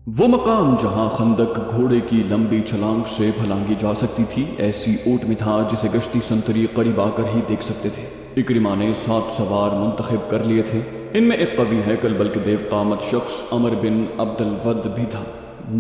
وہ مقام جہاں خندق گھوڑے کی لمبی چھلانگ سے پھلانگی جا سکتی تھی ایسی اوٹ میں تھا جسے گشتی سنتری قریب آ کر ہی دیکھ سکتے تھے۔ اکرمہ نے 7 سوار منتخب کر لیے تھے۔ ان میں ایک قوی ہیکل بلکہ دیو قامت شخص عمر بن عبد الود بھی تھا،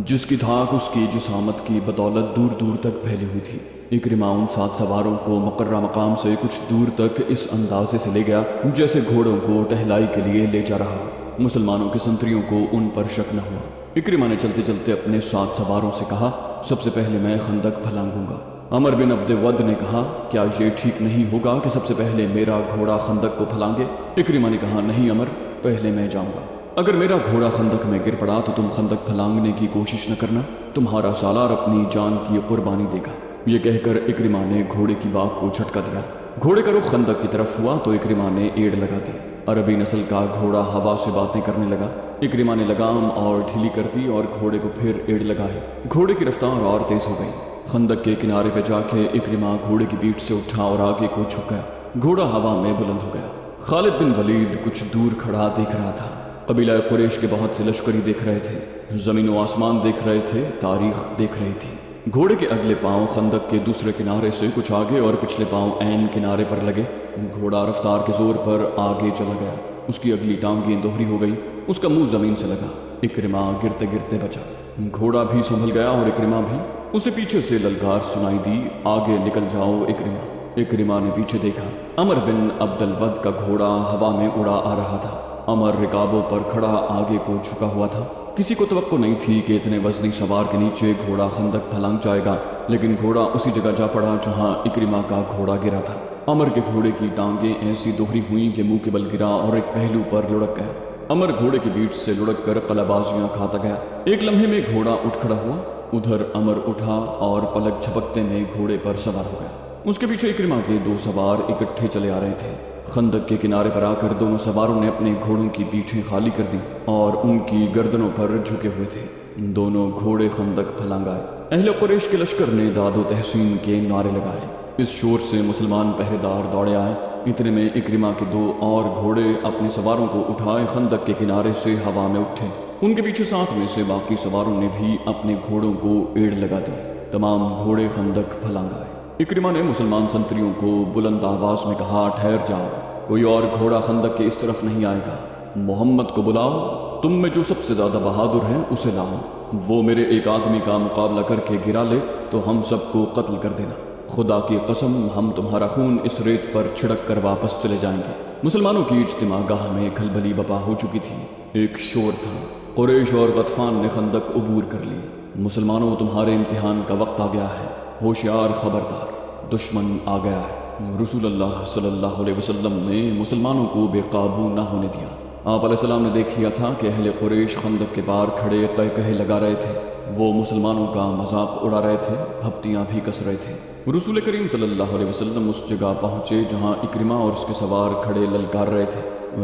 جس کی دھاک اس کی جسامت کی بدولت دور دور تک پھیلی ہوئی تھی۔ اکرمہ ان 7 سواروں کو مقررہ مقام سے کچھ دور تک اس اندازے سے لے گیا جیسے گھوڑوں کو ٹہلائی کے لیے لے جا رہا ہو۔ مسلمانوں کے سنتریوں کو ان پر شک نہ ہوا۔ اکرمہ نے چلتے چلتے اپنے 7 سواروں سے کہا، سب سے پہلے میں خندق پھلانگوں گا۔ عمر بن عبد ود نے کہا، کیا یہ ٹھیک نہیں ہوگا کہ سب سے پہلے میرا گھوڑا خندق کو پھلانگے؟ اکرمہ نے کہا، نہیں عمر، پہلے میں جاؤں گا۔ اگر میرا گھوڑا خندق میں گر پڑا تو تم خندق پھلانگنے کی کوشش نہ کرنا، تمہارا سالار اپنی جان کی قربانی دے گا۔ یہ کہہ کر اکرمہ نے گھوڑے کی باگ کو جھٹکا دیا۔ گھوڑے کا رخ خندق کی طرف ہوا تو اکرمہ نے ایڑ لگا دی۔ عربی نسل کا گھوڑا ہوا سے باتیں کرنے لگا۔ اکرمہ نے لگام اور ڈھیلی کر دی اور گھوڑے کو پھر ایڑ لگائی۔ گھوڑے کی رفتار اور تیز ہو گئی۔ خندق کے کنارے پہ جا کے اکرمہ گھوڑے کی پیٹھ سے اٹھا اور آگے کو جھک گیا۔ گھوڑا ہوا میں بلند ہو گیا۔ خالد بن ولید کچھ دور کھڑا دیکھ رہا تھا۔ قبیلہ قریش کے بہت سے لشکری دیکھ رہے تھے، زمین و آسمان دیکھ رہے تھے، تاریخ دیکھ رہی تھی۔ گھوڑے کے اگلے پاؤں خندق کے دوسرے کنارے سے کچھ آگے اور پچھلے پاؤں عین کنارے پر لگے۔ گھوڑا رفتار کے زور پر آگے چلا گیا۔ اس کی اگلی ٹانگیں دوہری ہو گئی، اس کا منہ زمین سے لگا۔ اکرمہ گرتے گرتے بچا۔ گھوڑا بھی سنبھل گیا اور اکرمہ بھی۔ اسے پیچھے سے للکار سنائی دی، آگے نکل جاؤ اکرمہ۔ اکرمہ نے پیچھے دیکھا۔ عمر بن عبد الود کا گھوڑا ہوا میں اڑا آ رہا تھا۔ عمر رکابوں پر کھڑا آگے کو جھکا ہوا تھا۔ کسی کو توقع نہیں تھی کہ اتنے وزنی سوار کے نیچے گھوڑا خندق پھلانگ جائے گا، لیکن گھوڑا اسی جگہ جا پڑا جہاں اکرمہ کا گھوڑا گرا تھا۔ عمر کے گھوڑے کی ٹانگیں ایسی دوہری ہوئیں کہ منہ کے بل گرا اور ایک پہلو پر لڑک گیا۔ عمر گھوڑے کی پیٹھ سے لڑک کر قلبازیاں کھاتا گیا۔ ایک لمحے میں گھوڑا اٹھ کھڑا ہوا۔ ادھر عمر اٹھا اور پلک جھپکتے میں گھوڑے پر سوار ہو گیا۔ اس کے پیچھے اکرمہ کے 2 سوار اکٹھے چلے آ رہے تھے۔ خندق کے کنارے پر آ کر دونوں سواروں نے اپنے گھوڑوں کی پیٹھیں خالی کر دیں اور ان کی گردنوں پر جھکے ہوئے تھے۔ دونوں گھوڑے خندق پھلانگائے۔ اہل قریش کے لشکر نے داد و تحسین کے نعرے لگائے۔ اس شور سے مسلمان پہرے دار دوڑے آئے۔ اتنے میں اکرمہ کے 2 اور گھوڑے اپنے سواروں کو اٹھائے خندق کے کنارے سے ہوا میں اٹھے۔ ان کے پیچھے 7 میں سے باقی سواروں نے بھی اپنے گھوڑوں کو ایڑ لگا دی۔ تمام گھوڑے خندق پھلانگائے۔ اکرمہ نے مسلمان سنتریوں کو بلند آواز میں کہا، ٹھہر جاؤ، کوئی اور گھوڑا خندق کے اس طرف نہیں آئے گا۔ محمد کو بلاؤ، تم میں جو سب سے زیادہ بہادر ہے اسے لاؤ۔ وہ میرے ایک آدمی کا مقابلہ کر کے گرا لے تو ہم سب کو قتل کر دینا۔ خدا کی قسم، ہم تمہارا خون اس ریت پر چھڑک کر واپس چلے جائیں گے۔ مسلمانوں کی اجتماع گاہ میں کھلبلی بپا ہو چکی تھی۔ ایک شور تھا، قریش اور غطفان نے خندق عبور کر لی۔ مسلمانوں، تمہارے امتحان کا وقت آ گیا ہے، ہوشیار، خبردار، دشمن آ گیا ہے۔ رسول اللہ صلی اللہ علیہ وسلم نے مسلمانوں کو بے قابو نہ ہونے دیا۔ آپ علیہ السلام نے دیکھ لیا تھا کہ اہل قریش خندق کے پار کھڑے قہقہے لگا رہے تھے۔ وہ مسلمانوں کا مذاق اڑا رہے تھے، پھپتیاں بھی کس رہے تھے۔ رسول کریم صلی اللہ علیہ وسلم اس جگہ پہنچے جہاں اکرمہ اور اس کے سوار کھڑے للکار رہے تھے۔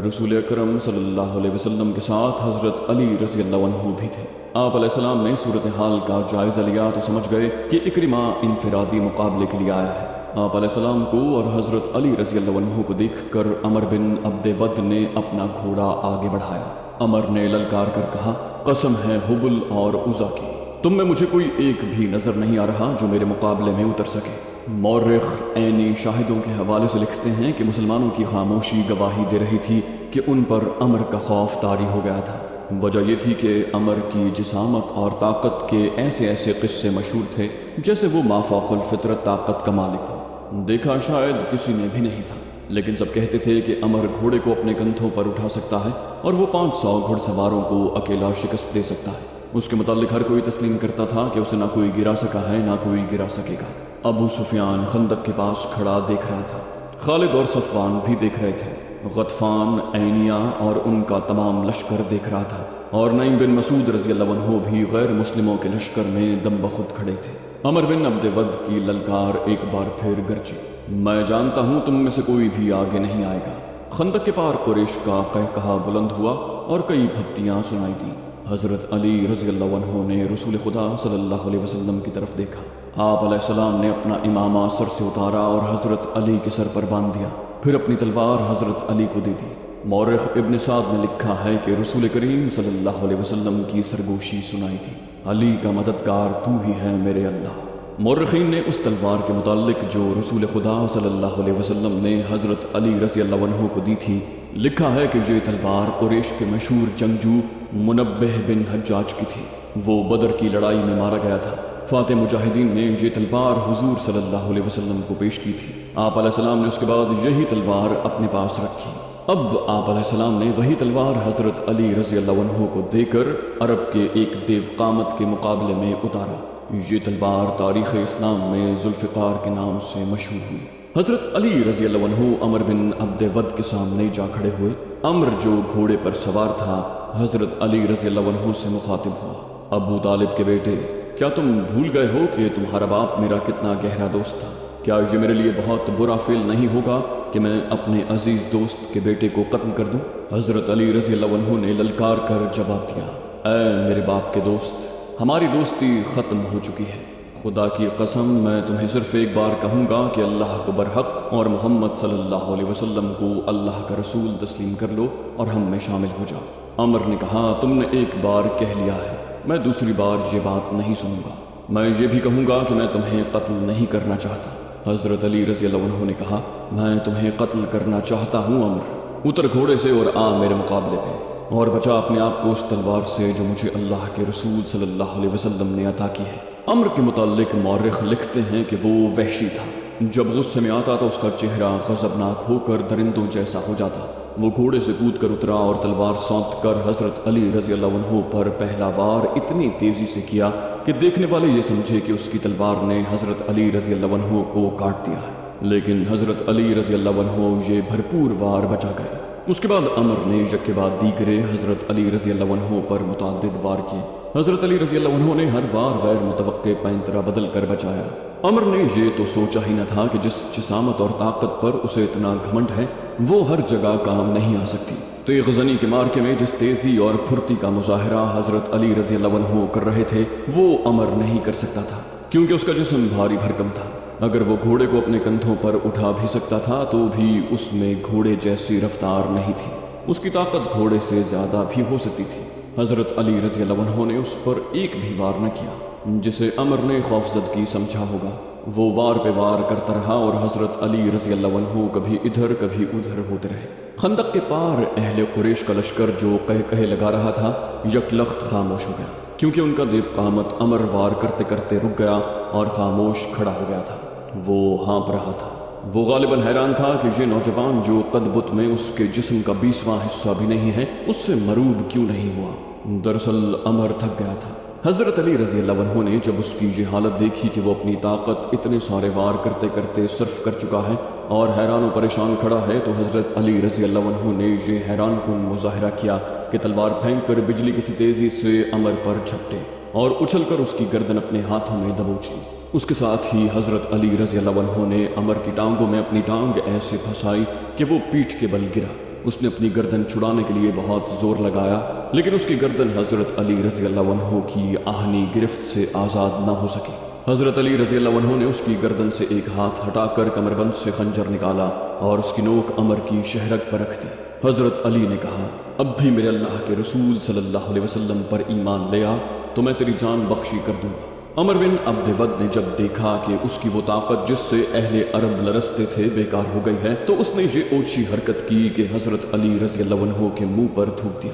رسول اکرم صلی اللہ علیہ وسلم کے ساتھ حضرت علی رضی اللہ عنہ بھی تھے۔ آپ علیہ السلام نے صورتحال کا جائزہ لیا تو سمجھ گئے کہ اکرمہ انفرادی مقابلے کے لیے آیا ہے۔ آپ علیہ السلام کو اور حضرت علی رضی اللہ عنہ کو دیکھ کر عمر بن عبد ود نے اپنا گھوڑا آگے بڑھایا۔ عمر نے للکار کر کہا، قسم ہے حبل اور عزا کی، تم میں مجھے کوئی ایک بھی نظر نہیں آ رہا جو میرے مقابلے میں اتر سکے۔ مورخ عینی شاہدوں کے حوالے سے لکھتے ہیں کہ مسلمانوں کی خاموشی گواہی دے رہی تھی کہ ان پر عمر کا خوف طاری ہو گیا تھا۔ وجہ یہ تھی کہ عمر کی جسامت اور طاقت کے ایسے ایسے قصے مشہور تھے جیسے وہ مافوق الفطرت طاقت کا مالک ہو۔ دیکھا شاید کسی نے بھی نہیں تھا، لیکن سب کہتے تھے کہ عمر گھوڑے کو اپنے کندھوں پر اٹھا سکتا ہے اور وہ 500 گھڑ سواروں کو اکیلا شکست دے سکتا ہے۔ اس کے متعلق ہر کوئی تسلیم کرتا تھا کہ اسے نہ کوئی گرا سکا ہے نہ کوئی گرا سکے گا۔ ابو سفیان خندق کے پاس کھڑا دیکھ رہا تھا۔ خالد اور صفوان بھی دیکھ رہے تھے۔ غطفان، عینیہ اور ان کا تمام لشکر دیکھ رہا تھا، اور نعیم بن مسعود رضی اللہ عنہ بھی غیر مسلموں کے لشکر میں دم بخود کھڑے تھے۔ عمر بن عبد ود کی للکار ایک بار پھر گرجی، میں جانتا ہوں تم میں سے کوئی بھی آگے نہیں آئے گا۔ خندق کے پار قریش کا قہقہا بلند ہوا اور کئی پھپتیاں سنائی دیں۔ حضرت علی رضی اللہ عنہ نے رسول خدا صلی اللہ علیہ وسلم کی طرف دیکھا۔ آپ علیہ السلام نے اپنا امامہ سر سے اتارا اور حضرت علی کے سر پر باندھ دیا، پھر اپنی تلوار حضرت علی کو دے دی۔ مورخ ابن سعد نے لکھا ہے کہ رسول کریم صلی اللہ علیہ وسلم کی سرگوشی سنائی تھی، علی کا مددگار تو ہی ہے میرے اللہ۔ مورخین نے اس تلوار کے متعلق جو رسول خدا صلی اللہ علیہ وسلم نے حضرت علی رضی اللہ عنہ کو دی تھی لکھا ہے کہ یہ تلوار قریش کے مشہور جنگجو منبہ بن حجاج کی تھی۔ وہ بدر کی لڑائی میں مارا گیا تھا۔ فاتح مجاہدین نے یہ تلوار حضور صلی اللہ علیہ وسلم کو پیش کی تھی۔ آپ علیہ السلام نے اس کے بعد یہی تلوار اپنے پاس رکھی۔ اب آپ علیہ السلام نے وہی تلوار حضرت علی رضی اللہ عنہ کو دے کر عرب کے ایک دیو قامت کے مقابلے میں اتارا۔ یہ تلوار تاریخ اسلام میں ذوالفقار کے نام سے مشہور ہوئی۔ حضرت علی رضی اللہ عنہ عمر بن عبد ود کے سامنے جا کھڑے ہوئے۔ عمر جو گھوڑے پر سوار تھا حضرت علی رضی اللہ عنہ سے مخاطب ہوا، ابو طالب کے بیٹے، کیا تم بھول گئے ہو کہ تمہارا باپ میرا کتنا گہرا دوست تھا؟ کیا یہ میرے لیے بہت برا فعل نہیں ہوگا کہ میں اپنے عزیز دوست کے بیٹے کو قتل کر دوں؟ حضرت علی رضی اللہ عنہ نے للکار کر جواب دیا، اے میرے باپ کے دوست، ہماری دوستی ختم ہو چکی ہے۔ خدا کی قسم میں تمہیں صرف ایک بار کہوں گا کہ اللہ کو برحق اور محمد صلی اللہ علیہ وسلم کو اللہ کا رسول تسلیم کر لو اور ہم میں شامل ہو جاؤ۔ عمر نے کہا، تم نے ایک بار کہہ لیا ہے، میں دوسری بار یہ بات نہیں سنوں گا۔ میں یہ بھی کہوں گا کہ میں تمہیں قتل نہیں کرنا چاہتا۔ حضرت علی رضی اللہ عنہ نے کہا، میں تمہیں قتل کرنا چاہتا ہوں عمر، اتر گھوڑے سے اور آ میرے مقابلے پہ، اور بچا اپنے آپ کو اس تلوار سے جو مجھے اللہ کے رسول صلی اللہ علیہ وسلم نے عطا کی ہے۔ عمر کے متعلق مورخ لکھتے ہیں کہ وہ وحشی تھا، جب غصے میں آتا تو اس کا چہرہ غضبناک ہو کر درندوں جیسا ہو جاتا۔ وہ گھوڑے سے کود کر اترا اور تلوار سونت کر حضرت علی رضی اللہ عنہ پر پہلا وار اتنی تیزی سے کیا کہ دیکھنے والے یہ سمجھے کہ اس کی تلوار نے حضرت علی رضی اللہ عنہ کو کاٹ دیا ہے، لیکن حضرت علی رضی اللہ عنہ یہ بھرپور وار بچا گئے۔ اس کے بعد عمر نے یک کے بعد دیگرے حضرت علی رضی اللہ عنہ پر متعدد وار کیے۔ حضرت علی رضی اللہ عنہ نے ہر وار غیر متوقع پینترا بدل کر بچایا۔ عمر نے یہ تو سوچا ہی نہ تھا کہ جس جسامت اور طاقت پر اسے اتنا گھمنڈ ہے وہ ہر جگہ کام نہیں آ سکتی۔ تیغ زنی کے مارکے میں جس تیزی اور پھرتی کا مظاہرہ حضرت علی رضی اللہ عنہ کر رہے تھے وہ عمر نہیں کر سکتا تھا، کیونکہ اس کا جسم بھاری بھرکم تھا۔ اگر وہ گھوڑے کو اپنے کندھوں پر اٹھا بھی سکتا تھا تو بھی اس میں گھوڑے جیسی رفتار نہیں تھی، اس کی طاقت گھوڑے سے زیادہ بھی ہو سکتی تھی۔ حضرت علی رضی اللہ عنہ نے اس پر ایک بھی وار نہ کیا، جسے عمر نے خوفزدگی سمجھا ہوگا۔ وہ وار پہ وار کرتا رہا اور حضرت علی رضی اللہ عنہ کبھی ادھر کبھی ادھر ہوتے رہے۔ خندق کے پار اہل قریش کا لشکر جو کہے لگا رہا تھا یکلخت خاموش ہو گیا، کیونکہ ان کا دیو قامت عمر وار کرتے کرتے رک گیا اور خاموش کھڑا ہو گیا تھا۔ وہ ہانپ رہا تھا۔ وہ غالباً حیران تھا کہ یہ نوجوان جو قد بت میں اس کے جسم کا 20واں حصہ بھی نہیں ہے اس سے مروب کیوں نہیں ہوا۔ دراصل عمر تھک گیا تھا۔ حضرت علی رضی اللہ عنہ نے جب اس کی یہ حالت دیکھی کہ وہ اپنی طاقت اتنے سارے وار کرتے کرتے صرف کر چکا ہے اور حیران و پریشان کھڑا ہے، تو حضرت علی رضی اللہ عنہ نے یہ حیران کن مظاہرہ کیا کہ تلوار پھینک کر بجلی کسی تیزی سے عمر پر جھپٹے اور اچھل کر اس کی گردن اپنے ہاتھوں میں دبوچ لی۔ اس کے ساتھ ہی حضرت علی رضی اللہ عنہ نے عمر کی ٹانگوں میں اپنی ٹانگ ایسے پھنسائی کہ وہ پیٹھ کے بل گرا۔ اس نے اپنی گردن چھڑانے کے لیے بہت زور لگایا، لیکن اس کی گردن حضرت علی رضی اللہ عنہ کی آہنی گرفت سے آزاد نہ ہو سکی۔ حضرت علی رضی اللہ عنہ نے اس کی گردن سے ایک ہاتھ ہٹا کر کمربند سے خنجر نکالا اور اس کی نوک عمر کی شہرگ پر رکھ دی۔ حضرت علی نے کہا، اب بھی میرے اللہ کے رسول صلی اللہ علیہ وسلم پر ایمان لے آ تو میں تیری جان بخشی کر دوں گا۔ عمر بن عبد ود نے جب دیکھا کہ اس کی وہ طاقت جس سے اہل عرب لرزتے تھے بیکار ہو گئی ہے تو اس نے یہ اوچھی حرکت کی کہ حضرت علی رضی اللہ عنہ کے منہ پر تھوک دیا۔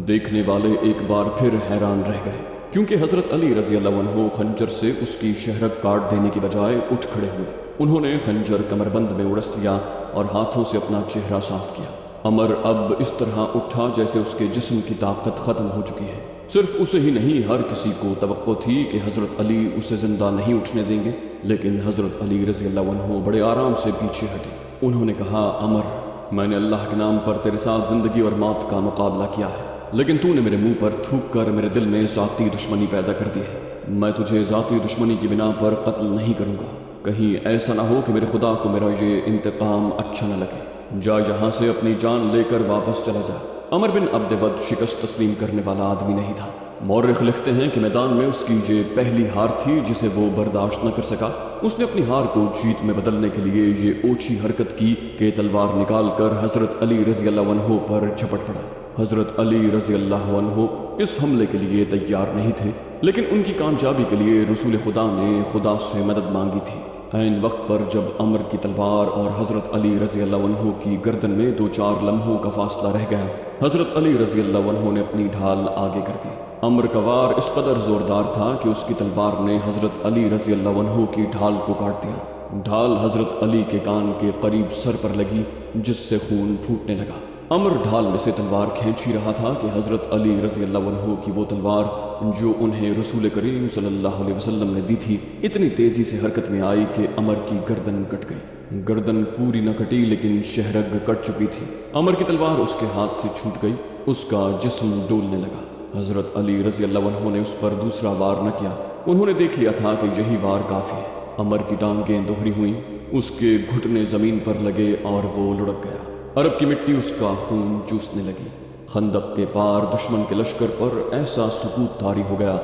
دیکھنے والے ایک بار پھر حیران رہ گئے، کیونکہ حضرت علی رضی اللہ عنہ خنجر سے اس کی شہرگ کاٹ دینے کی بجائے اٹھ کھڑے ہوئے۔ انہوں نے خنجر کمربند میں اڑس دیا اور ہاتھوں سے اپنا چہرہ صاف کیا۔ عمر اب اس طرح اٹھا جیسے اس کے جسم کی طاقت ختم ہو چکی ہے۔ صرف اسے ہی نہیں، ہر کسی کو توقع تھی کہ حضرت علی اسے زندہ نہیں اٹھنے دیں گے، لیکن حضرت علی رضی اللہ عنہ بڑے آرام سے پیچھے ہٹے۔ انہوں نے کہا، عمر، میں نے اللہ کے نام پر تیرے ساتھ زندگی اور موت کا مقابلہ کیا ہے، لیکن تو نے میرے منہ پر تھوک کر میرے دل میں ذاتی دشمنی پیدا کر دی ہے۔ میں تجھے ذاتی دشمنی کی بنا پر قتل نہیں کروں گا، کہیں ایسا نہ ہو کہ میرے خدا کو میرا یہ انتقام اچھا نہ لگے۔ جا یہاں سے اپنی جان لے کر واپس چلا جا۔ عمر بن عبد ود شکست تسلیم کرنے والا آدمی نہیں تھا۔ مورخ لکھتے ہیں کہ میدان میں اس کی یہ پہلی ہار تھی جسے وہ برداشت نہ کر سکا۔ اس نے اپنی ہار کو جیت میں بدلنے کے لیے یہ اوچھی حرکت کی کہ تلوار نکال کر حضرت علی رضی اللہ عنہ پر جھپٹ پڑا۔ حضرت علی رضی اللہ عنہ اس حملے کے لیے تیار نہیں تھے، لیکن ان کی کامیابی کے لیے رسول خدا نے خدا سے مدد مانگی تھی۔ عین وقت پر جب عمر کی تلوار اور حضرت علی رضی اللہ عنہ کی گردن میں 2-4 لمحوں کا فاصلہ رہ گیا، حضرت علی رضی اللہ عنہ نے اپنی ڈھال آگے کر دی۔ عمر کا وار اس قدر زوردار تھا کہ اس کی تلوار نے حضرت علی رضی اللہ عنہ کی ڈھال کو کاٹ دیا۔ ڈھال حضرت علی کے کان کے قریب سر پر لگی، جس سے خون پھوٹنے لگا۔ عمر ڈھال میں سے تلوار کھینچ ہی رہا تھا کہ حضرت علی رضی اللہ عنہ کی وہ تلوار جو انہیں رسول کریم صلی اللہ علیہ وسلم نے دی تھی اتنی تیزی سے حرکت میں آئی کہ عمر کی گردن کٹ گئی۔ گردن پوری نہ کٹی لیکن شہرگ کٹ چکی تھی۔ عمر کی تلوار اس کے ہاتھ سے چھوٹ گئی، اس کا جسم ڈولنے لگا۔ حضرت علی رضی اللہ عنہ نے اس پر دوسرا وار نہ کیا، انہوں نے دیکھ لیا تھا کہ یہی وار کافی ہے۔ عمر کی ٹانگیں دوہری ہوئیں، اس کے گھٹنے زمین پر لگے اور وہ لڑک گیا۔ عرب کی مٹی اس کا خون چوسنے لگی۔ خندق کے پار دشمن کے لشکر پر ایسا سکوت طاری ہو گیا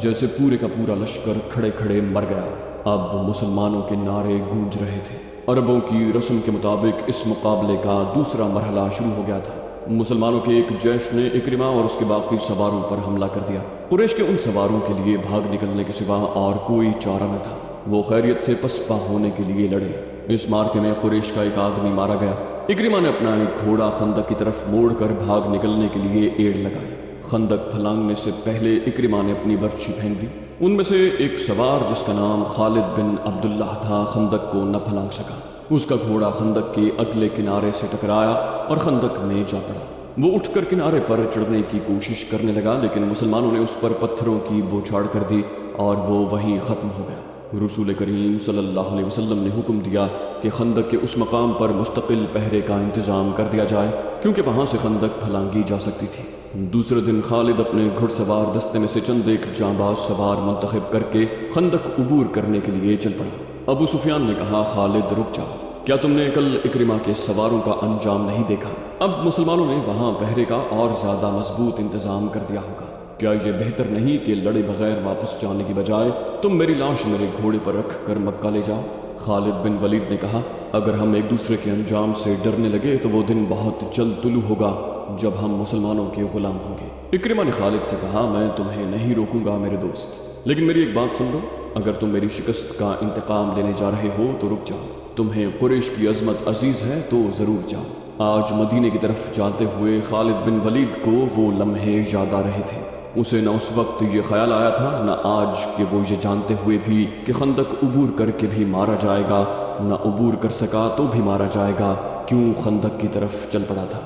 جیسے پورے کا پورا لشکر کھڑے کھڑے مر گیا۔ اب مسلمانوں کے نعرے گونج رہے تھے۔ عربوں کی رسم کے مطابق اس مقابلے کا دوسرا مرحلہ شروع ہو گیا تھا۔ مسلمانوں کے ایک جیش نے اکرمہ اور اس کے باقی سواروں پر حملہ کر دیا۔ قریش کے ان سواروں کے لیے بھاگ نکلنے کے سوا اور کوئی چارہ نہ تھا۔ وہ خیریت سے پسپا ہونے کے لیے لڑے۔ اس مارکے میں قریش کا ایک آدمی مارا گیا۔ اکرمہ نے اپنا ایک گھوڑا خندق کی طرف موڑ کر بھاگ نکلنے کے لیے ایڑ لگائی۔ خندق پھلانگنے سے پہلے اکرمہ نے اپنی برچھی پھینک دی۔ ان میں سے ایک سوار جس کا نام خالد بن عبداللہ تھا خندق کو نہ پھلانگ سکا۔ اس کا گھوڑا خندق کے اگلے کنارے سے ٹکرایا اور خندق میں جا پڑا۔ وہ اٹھ کر کنارے پر چڑھنے کی کوشش کرنے لگا لیکن مسلمانوں نے اس پر پتھروں کی بوچھاڑ کر دی اور وہ وہیں ختم ہو گیا۔ رسول کریم صلی اللہ علیہ وسلم نے حکم دیا کہ خندق کے اس مقام پر مستقل پہرے کا انتظام کر دیا جائے کیونکہ وہاں سے خندق پھلانگی جا سکتی تھی۔ دوسرے دن خالد اپنے گھڑ سوار دستے میں سے چند ایک جانباز سوار منتخب کر کے خندق عبور کرنے کے لیے چل پڑا۔ ابو سفیان نے کہا، خالد رک جاؤ، کیا تم نے کل اکرمہ کے سواروں کا انجام نہیں دیکھا؟ اب مسلمانوں نے وہاں پہرے کا اور زیادہ مضبوط انتظام کر دیا ہوگا۔ کیا یہ بہتر نہیں کہ لڑے بغیر واپس جانے کی بجائے تم میری لاش میرے گھوڑے پر رکھ کر مکہ لے جاؤ؟ خالد بن ولید نے کہا، اگر ہم ایک دوسرے کے انجام سے ڈرنے لگے تو وہ دن بہت جلد طلوع ہوگا جب ہم مسلمانوں کے غلام ہوں گے۔ اکرمہ نے خالد سے کہا، میں تمہیں نہیں روکوں گا میرے دوست، لیکن میری ایک بات سن لو، اگر تم میری شکست کا انتقام لینے جا رہے ہو تو رک جاؤ۔ تمہیں قریش کی عظمت عزیز ہے تو ضرور جاؤ۔ آج مدینے کی طرف جاتے ہوئے خالد بن ولید کو وہ لمحے یاد آ رہے تھے۔ اسے نہ اس وقت یہ خیال آیا تھا نہ آج کہ وہ یہ جانتے ہوئے بھی کہ خندق عبور کر کے بھی مارا جائے گا، نہ عبور کر سکا تو بھی مارا جائے گا، کیوں خندق کی طرف چل پڑا تھا۔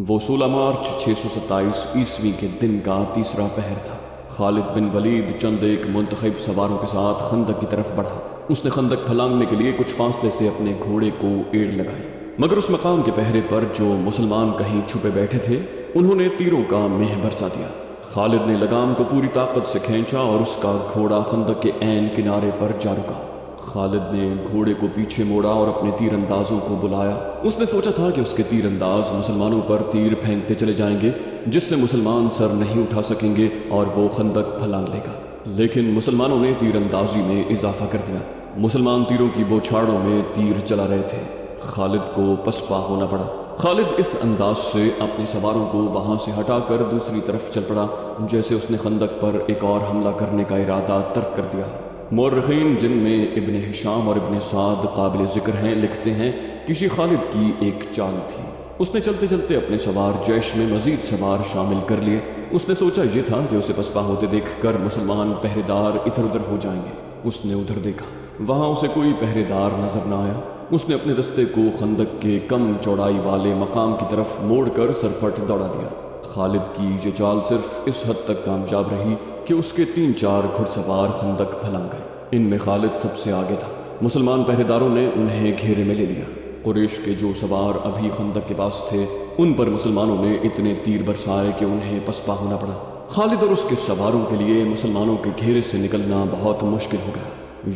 وہ 16 مارچ 627 عیسوی کے دن کا تیسرا پہر تھا۔ خالد بن ولید چند ایک منتخب سواروں کے ساتھ خندق کی طرف بڑھا۔ اس نے خندق پھلانگنے کے لیے کچھ فاصلے سے اپنے گھوڑے کو ایڑ لگائی، مگر اس مقام کے پہرے پر جو مسلمان کہیں چھپے بیٹھے تھے انہوں نے تیروں کا مہ برسا دیا۔ خالد نے لگام کو پوری طاقت سے کھینچا اور اس کا گھوڑا خندق کے عین کنارے پر جا رکا۔ خالد نے گھوڑے کو پیچھے موڑا اور اپنے تیر اندازوں کو بلایا۔ اس نے سوچا تھا کہ اس کے تیر انداز مسلمانوں پر تیر پھینکتے چلے جائیں گے جس سے مسلمان سر نہیں اٹھا سکیں گے اور وہ خندق پھلانگ لے گا، لیکن مسلمانوں نے تیر اندازی میں اضافہ کر دیا۔ مسلمان تیروں کی بوچھاڑوں میں تیر چلا رہے تھے۔ خالد کو پسپا ہونا پڑا۔ خالد اس انداز سے اپنے سواروں کو وہاں سے ہٹا کر دوسری طرف چل پڑا جیسے اس نے خندق پر ایک اور حملہ کرنے کا ارادہ ترک کر دیا۔ مورخین جن میں ابن ہشام اور ابن سعد قابل ذکر ہیں لکھتے ہیں کہ یہ خالد کی ایک چال تھی۔ اس نے چلتے چلتے اپنے سوار جیش میں مزید سوار شامل کر لیے۔ اس نے سوچا یہ تھا کہ اسے پسپا ہوتے دیکھ کر مسلمان پہرے دار ادھر ادھر ہو جائیں گے۔ اس نے ادھر دیکھا، وہاں اسے کوئی پہرے دار نظر نہ آیا۔ اس نے اپنے دستے کو خندق کے کم چوڑائی والے مقام کی طرف موڑ کر سرپٹ دوڑا دیا۔ خالد کی یہ چال صرف اس حد تک کامیاب رہی کہ اس کے 3-4 گھڑ سوار خندق پھلانگ گئے۔ ان میں خالد سب سے آگے تھا۔ مسلمان پہرے داروں نے انہیں گھیرے میں لے لیا۔ قریش کے جو سوار ابھی خندق کے پاس تھے ان پر مسلمانوں نے اتنے تیر برسائے کہ انہیں پسپا ہونا پڑا۔ خالد اور اس کے سواروں کے لیے مسلمانوں کے گھیرے سے نکلنا بہت مشکل ہو گیا۔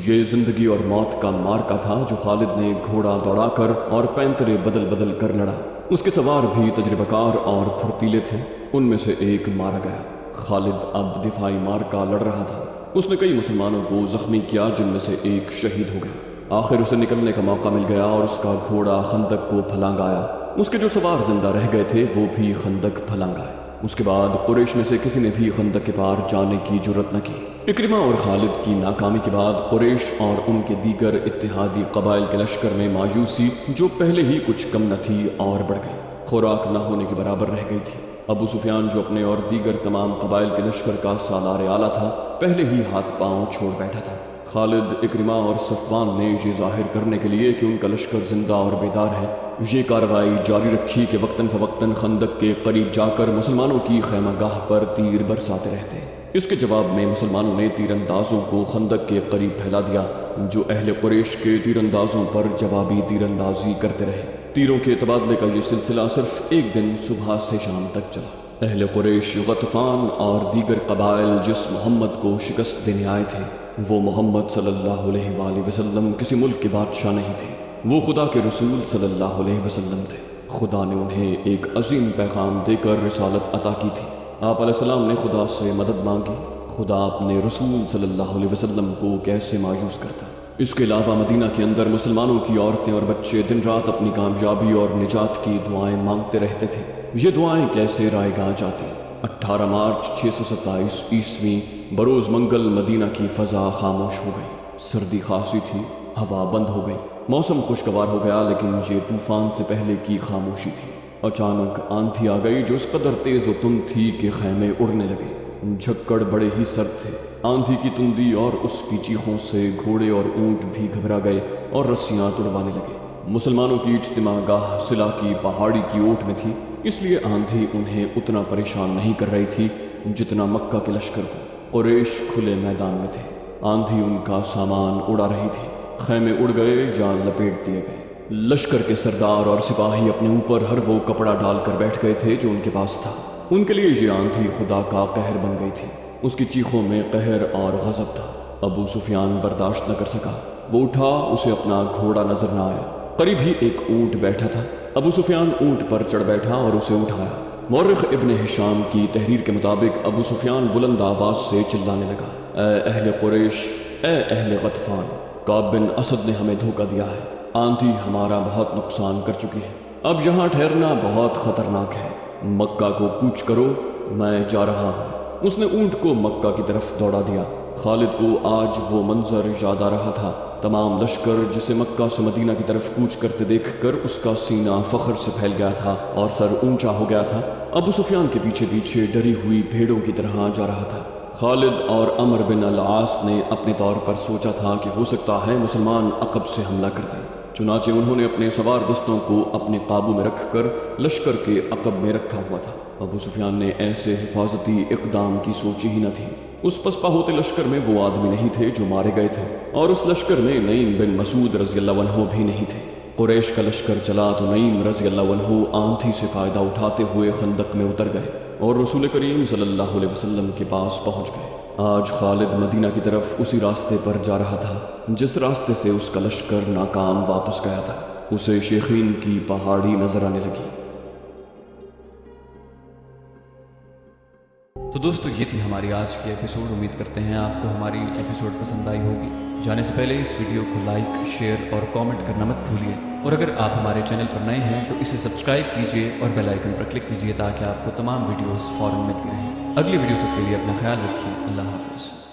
یہ زندگی اور موت کا مارکا تھا جو خالد نے گھوڑا دوڑا کر اور پینترے بدل بدل کر لڑا۔ اس کے سوار بھی تجربہ کار اور پھرتیلے تھے۔ ان میں سے ایک مارا گیا۔ خالد اب دفاعی مارکا لڑ رہا تھا۔ اس نے کئی مسلمانوں کو زخمی کیا، جن میں سے ایک شہید ہو گیا۔ آخر اسے نکلنے کا موقع مل گیا اور اس کا گھوڑا خندق کو پھلانگ آیا۔ اس کے جو سوار زندہ رہ گئے تھے وہ بھی خندق پھلانگ آئے۔ اس کے بعد قریش میں سے کسی نے بھی خندق کے پار جانے کی جرت نہ کی۔ اکرمہ اور خالد کی ناکامی کے بعد قریش اور ان کے دیگر اتحادی قبائل کے لشکر میں مایوسی، جو پہلے ہی کچھ کم نہ تھی، اور بڑھ گئی۔ خوراک نہ ہونے کے برابر رہ گئی تھی۔ ابو سفیان، جو اپنے اور دیگر تمام قبائل کے لشکر کا سالار اعلیٰ تھا، پہلے ہی ہاتھ پاؤں چھوڑ بیٹھا تھا۔ خالد، اکرمہ اور صفوان نے یہ ظاہر کرنے کے لیے کہ ان کا لشکر زندہ اور بیدار ہے، یہ کارروائی جاری رکھی کہ وقتاً فوقتاً خندق کے قریب جا کر مسلمانوں کی خیمہ گاہ پر تیر برساتے رہتے۔ اس کے جواب میں مسلمانوں نے تیر اندازوں کو خندق کے قریب پھیلا دیا، جو اہل قریش کے تیر اندازوں پر جوابی تیر اندازی کرتے رہے۔ تیروں کے تبادلے کا یہ سلسلہ صرف ایک دن صبح سے شام تک چلا۔ اہل قریش، غطفان اور دیگر قبائل جس محمد کو شکست دینے آئے تھے، وہ محمد صلی اللہ علیہ وآلہ وسلم کسی ملک کے بادشاہ نہیں تھے، وہ خدا کے رسول صلی اللہ علیہ وسلم تھے۔ خدا نے انہیں ایک عظیم پیغام دے کر رسالت عطا کی تھی۔ آپ علیہ السلام نے خدا سے مدد مانگی۔ خدا اپنے رسول صلی اللہ علیہ وسلم کو کیسے مایوس کرتا۔ اس کے علاوہ مدینہ کے اندر مسلمانوں کی عورتیں اور بچے دن رات اپنی کامیابی اور نجات کی دعائیں مانگتے رہتے تھے۔ یہ دعائیں کیسے رائگاں جاتی۔ 18 مارچ 627 عیسوی بروز منگل مدینہ کی فضا خاموش ہو گئی۔ سردی خاصی تھی، ہوا بند ہو گئی، موسم خوشگوار ہو گیا، لیکن یہ طوفان سے پہلے کی خاموشی تھی۔ اچانک آندھی آ گئی جو اس قدر تیز و تند تھی کہ خیمے اڑنے لگے۔ جھکڑ بڑے ہی سرد تھے۔ آندھی کی تندی اور اس کی چیخوں سے گھوڑے اور اونٹ بھی گھبرا گئے اور رسیاں تڑوانے لگے۔ مسلمانوں کی اجتماع گاہ صلہ کی پہاڑی کی اوٹ میں تھی، اس لیے آندھی انہیں اتنا پریشان نہیں کر رہی تھی جتنا مکہ کے لشکر کو۔ قریش کھلے میدان میں تھے، آندھی ان کا سامان اڑا رہی تھی، خیمے اڑ گئے یا لپیٹ دیے گئے۔ لشکر کے سردار اور سپاہی اپنے اوپر ہر وہ کپڑا ڈال کر بیٹھ گئے تھے جو ان کے پاس تھا۔ ان کے لیے یہ آندھی خدا کا قہر بن گئی تھی۔ اس کی چیخوں میں قہر اور غضب تھا۔ ابو سفیان برداشت نہ کر سکا، وہ اٹھا، اسے اپنا گھوڑا نظر نہ آیا۔ قریب ہی ایک اونٹ بیٹھا تھا۔ ابو سفیان اونٹ پر چڑھ بیٹھا اور اسے اٹھایا۔ مورخ ابن ہشام کی تحریر کے مطابق ابو سفیان بلند آواز سے چلانے لگا، اے اہل قریش، اے اہل غطفان، کعب بن اسد نے ہمیں دھوکہ دیا ہے۔ آندھی ہمارا بہت نقصان کر چکی ہے، اب یہاں ٹھہرنا بہت خطرناک ہے۔ مکہ کو کوچ کرو، میں جا رہا ہوں۔ اس نے اونٹ کو مکہ کی طرف دوڑا دیا۔ خالد کو آج وہ منظر یاد آ رہا تھا۔ تمام لشکر جسے مکہ سے مدینہ کی طرف کوچ کرتے دیکھ کر اس کا سینہ فخر سے پھیل گیا تھا اور سر اونچا ہو گیا تھا۔ ابو سفیان کے پیچھے پیچھے ڈری ہوئی بھیڑوں کی طرح جا رہا تھا۔ خالد اور عمر بن العاص نے اپنے طور پر سوچا تھا کہ ہو سکتا ہے مسلمان عقب سے حملہ کر دیں، چنانچہ انہوں نے اپنے سوار دستوں کو اپنے قابو میں رکھ کر لشکر کے عقب میں رکھا ہوا تھا۔ ابو سفیان نے ایسے حفاظتی اقدام کی سوچی ہی نہ تھی۔ اس پسپا ہوتے لشکر میں وہ آدمی نہیں تھے جو مارے گئے تھے، اور اس لشکر میں نعیم بن مسعود رضی اللہ عنہ بھی نہیں تھے۔ قریش کا لشکر چلا تو نعیم رضی اللہ عنہ آندھی سے فائدہ اٹھاتے ہوئے خندق میں اتر گئے اور رسول کریم صلی اللہ علیہ وسلم کے پاس پہنچ گئے۔ آج خالد مدینہ کی طرف اسی راستے پر جا رہا تھا جس راستے سے اس کا لشکر ناکام واپس گیا تھا۔ اسے شیخین کی پہاڑی نظر آنے لگی۔ تو دوستو، یہ تھی ہماری آج کی ایپیسوڈ۔ امید کرتے ہیں آپ کو ہماری ایپیسوڈ پسند آئی ہوگی۔ جانے سے پہلے اس ویڈیو کو لائک، شیئر اور کامنٹ کرنا مت بھولیے، اور اگر آپ ہمارے چینل پر نئے ہیں تو اسے سبسکرائب کیجیے اور بیل آئیکن پر کلک کیجیے تاکہ آپ کو تمام ویڈیوز فوراً ملتی رہیں۔ اگلی ویڈیو تک کے لیے اپنا خیال رکھیے۔ اللہ حافظ۔